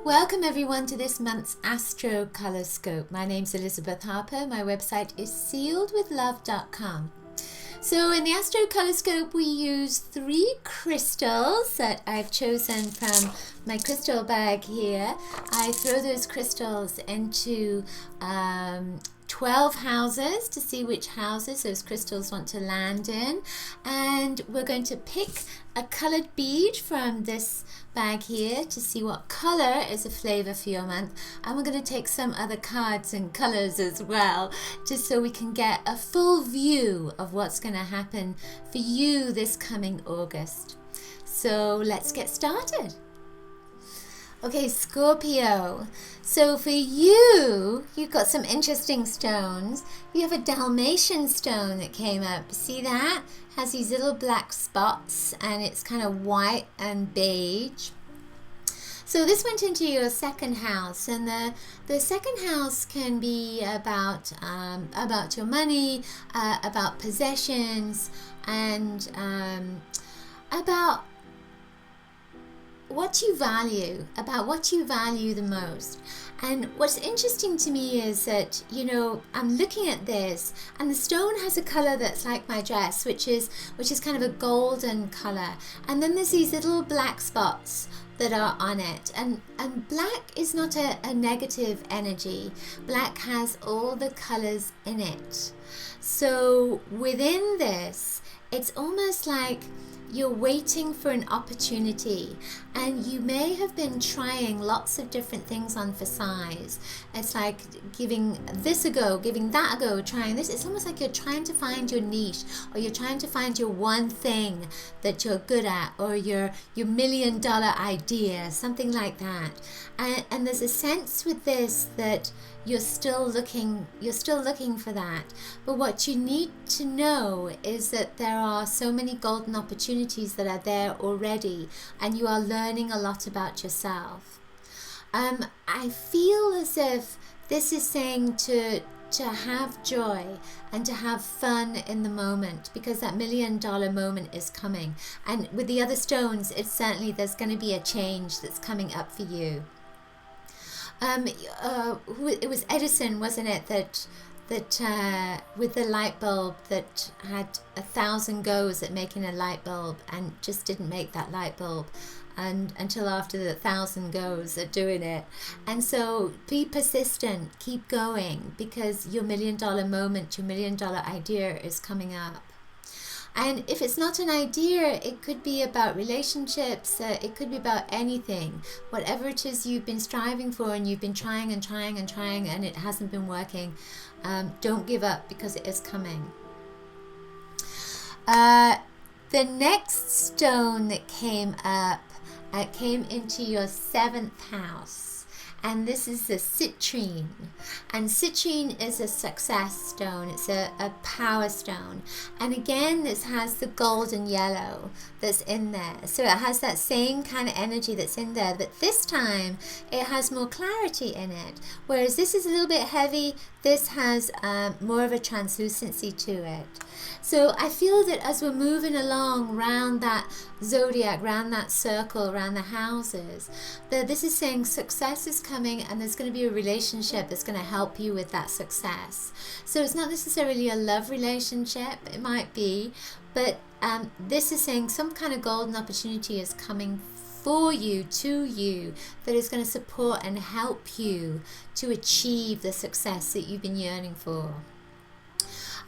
Welcome everyone to this month's AstroColorScope. My name's Elizabeth Harper. My website is sealedwithlove.com. So in the AstroColorScope we use 3 crystals that I've chosen from my crystal bag here. I throw those crystals into 12 houses to see which houses those crystals want to land in, and we're going to pick a colored bead from this bag here to see what color is a flavor for your month, and we're going to take some other cards and colors as well, just so we can get a full view of what's going to happen for you this coming August. So let's get started. Okay, Scorpio. So for you, you've got some interesting stones. You have a Dalmatian stone that came up. See that? Has these little black spots and it's kind of white and beige. So this went into your second house, and the second house can be about your money, about possessions, and about what you value, the most. And what's interesting to me is that, I'm looking at this and the stone has a color that's like my dress, which is kind of a golden color, and then there's these little black spots that are on it, and black is not a negative energy. Black has all the colors in it. So within this, it's almost like you're waiting for an opportunity, and you may have been trying lots of different things on for size. It's like giving this a go, giving that a go, trying this. It's almost like you're trying to find your niche, or you're trying to find your one thing that you're good at, or your $1 million idea, something like that. And there's a sense with this that you're still looking for that. But what you need to know is that there are so many golden opportunities that are there already, and you are learning a lot about yourself. I feel as if this is saying to have joy and to have fun in the moment, because that $1 million moment is coming. And with the other stones, it's certainly there's going to be a change that's coming up for you. It was Edison, wasn't it, that with the light bulb, that had 1,000 goes at making a light bulb and just didn't make that light bulb, and until after the 1,000 goes at doing it. And so be persistent, keep going, because your $1 million moment, your $1 million idea is coming up. And if it's not an idea, it could be about relationships, it could be about anything. Whatever it is you've been striving for and you've been trying and trying and trying and it hasn't been working, don't give up, because it is coming. The next stone that came up, came into your 7th house. And this is the citrine. And citrine is a success stone. It's a power stone. And again, this has the gold and yellow that's in there. So it has that same kind of energy that's in there, but this time it has more clarity in it. Whereas this is a little bit heavy, this has more of a translucency to it. So I feel that as we're moving along round that zodiac, round that circle, around the houses, that this is saying success is coming, and there's going to be a relationship that's going to help you with that success. So it's not necessarily a love relationship, it might be, but this is saying some kind of golden opportunity is coming for you, to you, that is going to support and help you to achieve the success that you've been yearning for.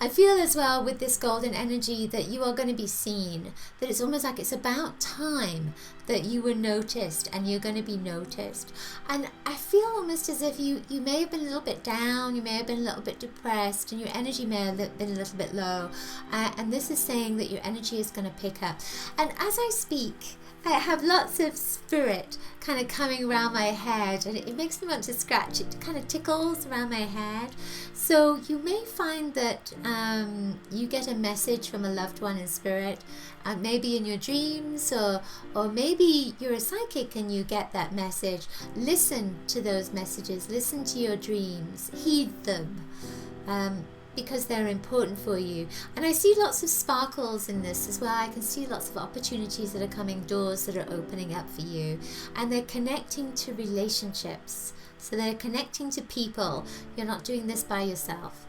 I feel as well with this golden energy that you are going to be seen, that it's almost like it's about time that you were noticed and you're going to be noticed. And I feel almost as if you may have been a little bit down, you may have been a little bit depressed, and your energy may have been a little bit low. And this is saying that your energy is going to pick up. And as I speak, I have lots of spirit kind of coming around my head, and it makes me want to scratch. It kind of tickles around my head. So you may find that you get a message from a loved one in spirit, maybe in your dreams, or maybe you're a psychic and you get that message. Listen to those messages, listen to your dreams, heed them. because they're important for you. And I see lots of sparkles in this as well. I can see lots of opportunities that are coming, doors that are opening up for you, and they're connecting to relationships. So they're connecting to people. You're not doing this by yourself.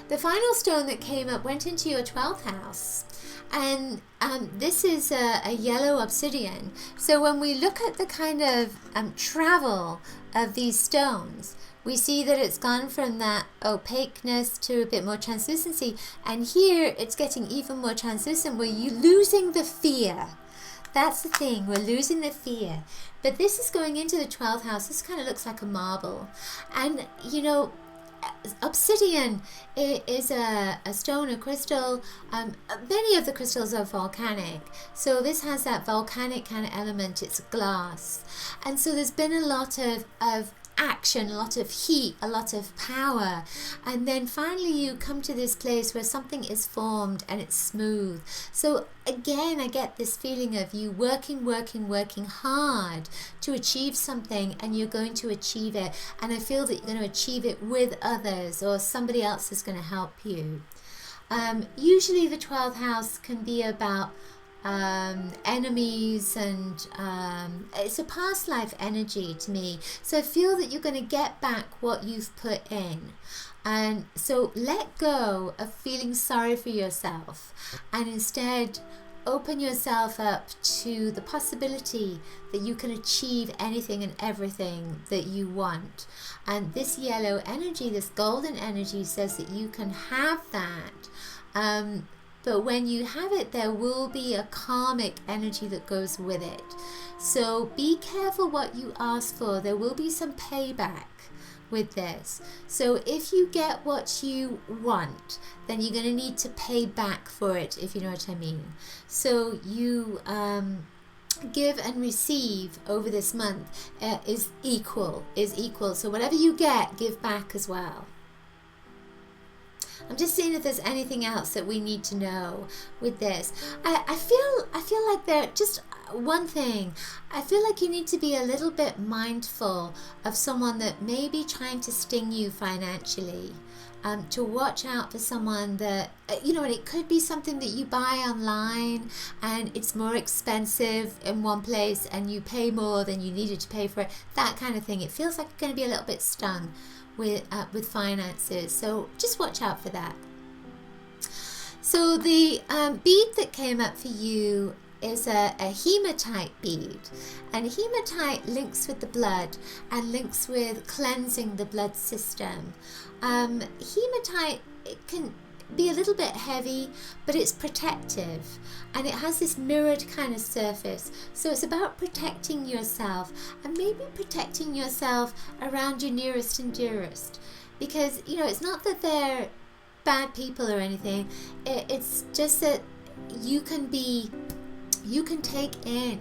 The final stone that came up went into your 12th house, and this is a yellow obsidian. So when we look at the kind of travel of these stones, we see that it's gone from that opaqueness to a bit more translucency, and here it's getting even more translucent, where you're losing the fear. That's the thing, we're losing the fear. But this is going into the 12th house. This kind of looks like a marble. And, you know, obsidian is a stone, a crystal. Many of the crystals are volcanic, so this has that volcanic kind of element. It's glass, and so there's been a lot of action, a lot of heat, a lot of power, and then finally you come to this place where something is formed and it's smooth. So again, I get this feeling of you working hard to achieve something, and you're going to achieve it, and I feel that you're going to achieve it with others, or somebody else is going to help you. Usually the 12th house can be about enemies, and it's a past life energy to me. So I feel that you're going to get back what you've put in, and so let go of feeling sorry for yourself, and instead open yourself up to the possibility that you can achieve anything and everything that you want. And this yellow energy, this golden energy, says that you can have that. But when you have it, there will be a karmic energy that goes with it. So be careful what you ask for. There will be some payback with this. So if you get what you want, then you're going to need to pay back for it, if you know what I mean. So you give and receive over this month is equal. So whatever you get, give back as well. I'm just seeing if there's anything else that we need to know with this. I feel like there just one thing. I feel like you need to be a little bit mindful of someone that may be trying to sting you financially. To watch out for someone that, you know, and it could be something that you buy online and it's more expensive in one place and you pay more than you needed to pay for it. That kind of thing. It feels like you're going to be a little bit stung with finances, so just watch out for that. So the bead that came up for you is a hematite bead, and hematite links with the blood and links with cleansing the blood system. Hematite, it can be a little bit heavy, but it's protective, and it has this mirrored kind of surface. So it's about protecting yourself, and maybe protecting yourself around your nearest and dearest, because, you know, it's not that they're bad people or anything. It's just that you can take in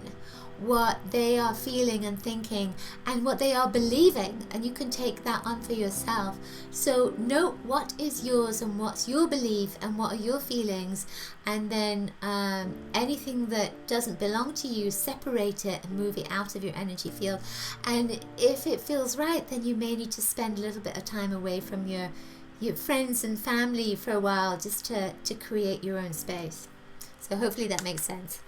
what they are feeling and thinking and what they are believing, and you can take that on for yourself. So note what is yours and what's your belief and what are your feelings, and then anything that doesn't belong to you, separate it and move it out of your energy field. And if it feels right, then you may need to spend a little bit of time away from your friends and family for a while, just to create your own space. So hopefully that makes sense.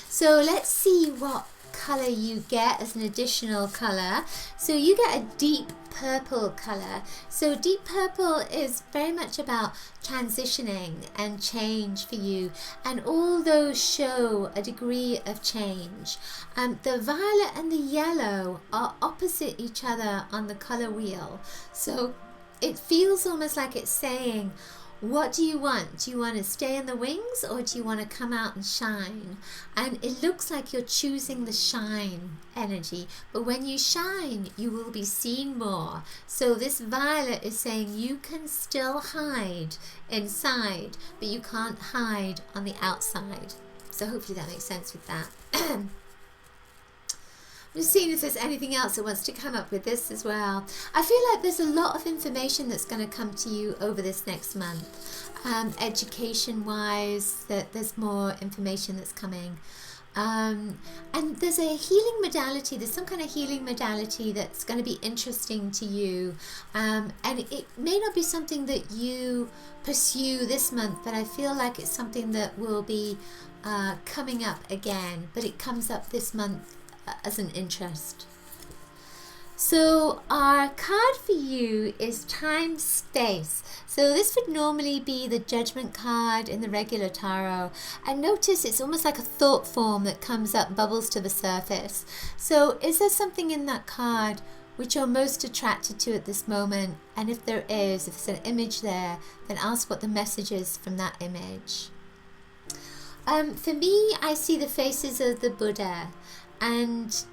So let's see what color you get as an additional color. So you get a deep purple color. So deep purple is very much about transitioning and change for you, and all those show a degree of change. The violet and the yellow are opposite each other on the color wheel, so it feels almost like it's saying, what do you want? Do you want to stay in the wings, or do you want to come out and shine? And it looks like you're choosing the shine energy. But when you shine, you will be seen more. So this violet is saying you can still hide inside, but you can't hide on the outside. So hopefully that makes sense with that. Just seeing if there's anything else that wants to come up with this as well. I feel like there's a lot of information that's going to come to you over this next month. Education-wise, that there's more information that's coming. And there's a healing modality, there's some kind of healing modality that's going to be interesting to you. And it may not be something that you pursue this month, but I feel like it's something that will be coming up again, but it comes up this month as an interest. So our card for you is time space. So this would normally be the judgment card in the regular tarot. And notice it's almost like a thought form that comes up, bubbles to the surface. So is there something in that card which you're most attracted to at this moment? And if there is, if there's an image there, then ask what the message is from that image. For me, I see the faces of the Buddha. And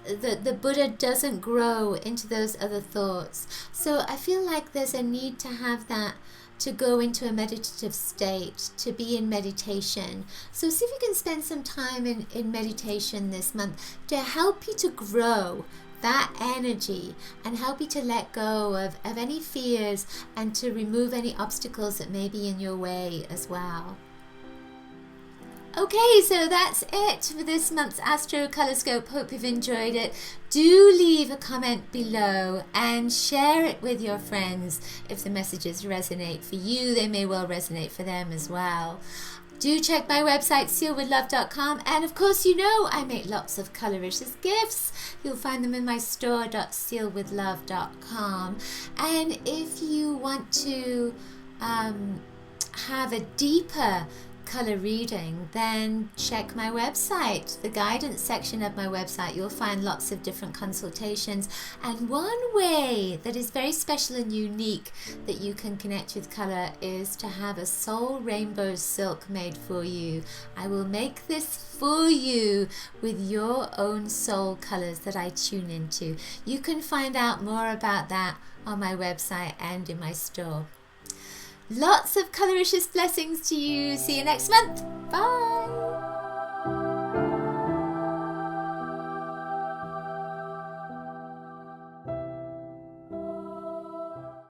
the Buddha doesn't grow into those other thoughts. So I feel like there's a need to have that, to go into a meditative state, to be in meditation. So see if you can spend some time in meditation this month to help you to grow that energy and help you to let go of any fears and to remove any obstacles that may be in your way as well. Okay, so that's it for this month's AstroColorScope. Hope you've enjoyed it. Do leave a comment below and share it with your friends. If the messages resonate for you, they may well resonate for them as well. Do check my website, sealwithlove.com, and of course you know I make lots of coloricious gifts. You'll find them in my store.sealwithlove.com. And if you want to have a deeper color reading, then check my website, the guidance section of my website. You'll find lots of different consultations, and one way that is very special and unique that you can connect with color is to have a soul rainbow silk made for you. I will make this for you with your own soul colors that I tune into. You can find out more about that on my website and in my store. Lots of coloricious blessings to you. See you next month. Bye.